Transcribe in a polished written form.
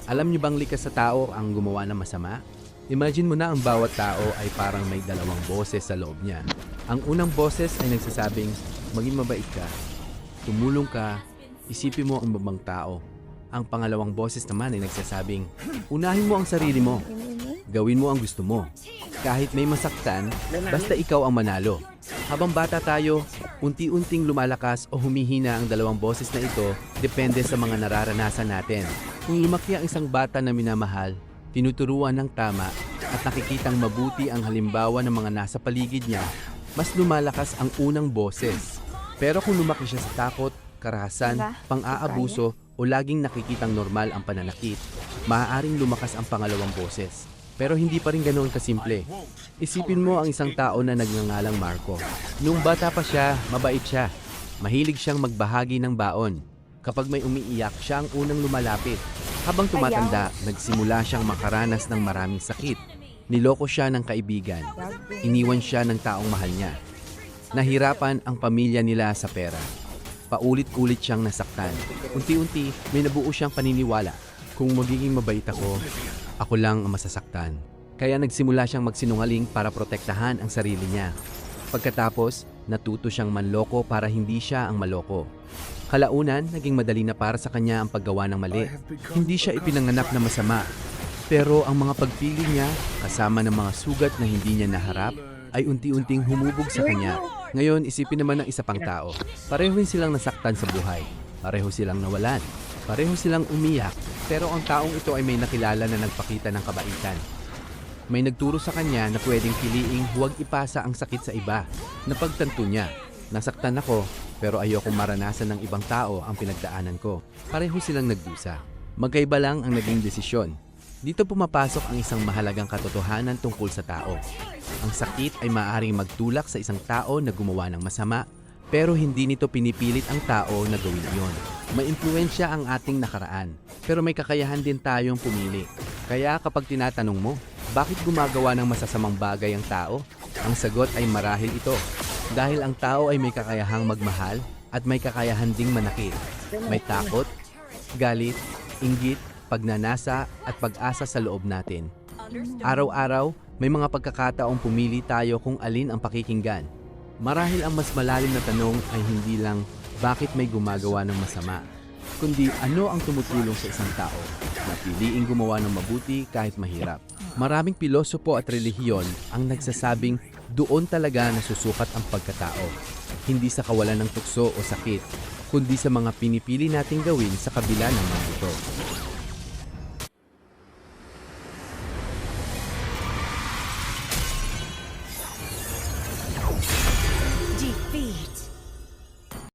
Alam niyo bang likas sa tao ang gumawa ng masama? Imagine mo na ang bawat tao ay parang may dalawang boses sa loob niya. Ang unang boses ay nagsasabing, maging mabait ka, tumulong ka, isipin mo ang ibang tao. Ang pangalawang boses naman ay nagsasabing, unahin mo ang sarili mo, gawin mo ang gusto mo. Kahit may masaktan, basta ikaw ang manalo. Habang bata tayo, unti-unting lumalakas o humihina ang dalawang boses na ito depende sa mga nararanasan natin. Kung lumaki ang isang bata na minamahal, tinuturuan ng tama at nakikitang mabuti ang halimbawa ng mga nasa paligid niya, mas lumalakas ang unang boses. Pero kung lumaki siya sa takot, karahasan, pang-aabuso o laging nakikitang normal ang pananakit, maaaring lumakas ang pangalawang boses. Pero hindi pa rin ganoon kasimple. Isipin mo ang isang tao na nagngangalang Marco. Nung bata pa siya, mabait siya. Mahilig siyang magbahagi ng baon. Kapag may umiiyak, siya ang unang lumalapit. Habang tumatanda, nagsimula siyang makaranas ng maraming sakit. Niloko siya ng kaibigan. Iniwan siya ng taong mahal niya. Nahirapan ang pamilya nila sa pera. Paulit-ulit siyang nasaktan. Unti-unti, may nabuo siyang paniniwala. Kung magiging mabait ako lang ang masasaktan. Kaya nagsimula siyang magsinungaling para protektahan ang sarili niya. Pagkatapos, natuto siyang manloko para hindi siya ang maloko. Kalaunan, naging madali na para sa kanya ang paggawa ng mali. Hindi siya ipinanganak na masama. Pero ang mga pagpili niya, kasama ng mga sugat na hindi niya naharap, ay unti-unting humubog sa kanya. Ngayon, isipin naman ng isa pang tao. Pareho rin silang nasaktan sa buhay. Pareho silang nawalan. Pareho silang umiyak. Pero ang taong ito ay may nakilala na nagpakita ng kabaitan. May nagturo sa kanya na pwedeng piliing huwag ipasa ang sakit sa iba. Napagtanto niya, nasaktan ako, pero ayoko maranasan ng ibang tao ang pinagdaanan ko. Pareho silang nagdusa. Magkaiba lang ang naging desisyon. Dito pumapasok ang isang mahalagang katotohanan tungkol sa tao. Ang sakit ay maaaring magtulak sa isang tao na gumawa ng masama, pero hindi nito pinipilit ang tao na gawin iyon. May impluwensya ang ating nakaraan, pero may kakayahan din tayong pumili. Kaya kapag tinatanong mo, bakit gumagawa ng masasamang bagay ang tao? Ang sagot ay marahil ito. Dahil ang tao ay may kakayahang magmahal at may kakayahan ding manakit. May takot, galit, inggit, pagnanasa at pag-asa sa loob natin. Araw-araw, may mga pagkakataong pumili tayo kung alin ang pakikinggan. Marahil ang mas malalim na tanong ay hindi lang bakit may gumagawa ng masama, kundi ano ang tumutulong sa isang tao na piliing gumawa ng mabuti kahit mahirap. Maraming pilosopo at relihiyon ang nagsasabing doon talaga nasusukat ang pagkatao, hindi sa kawalan ng tukso o sakit, kundi sa mga pinipili nating gawin sa kabila ng mga ito.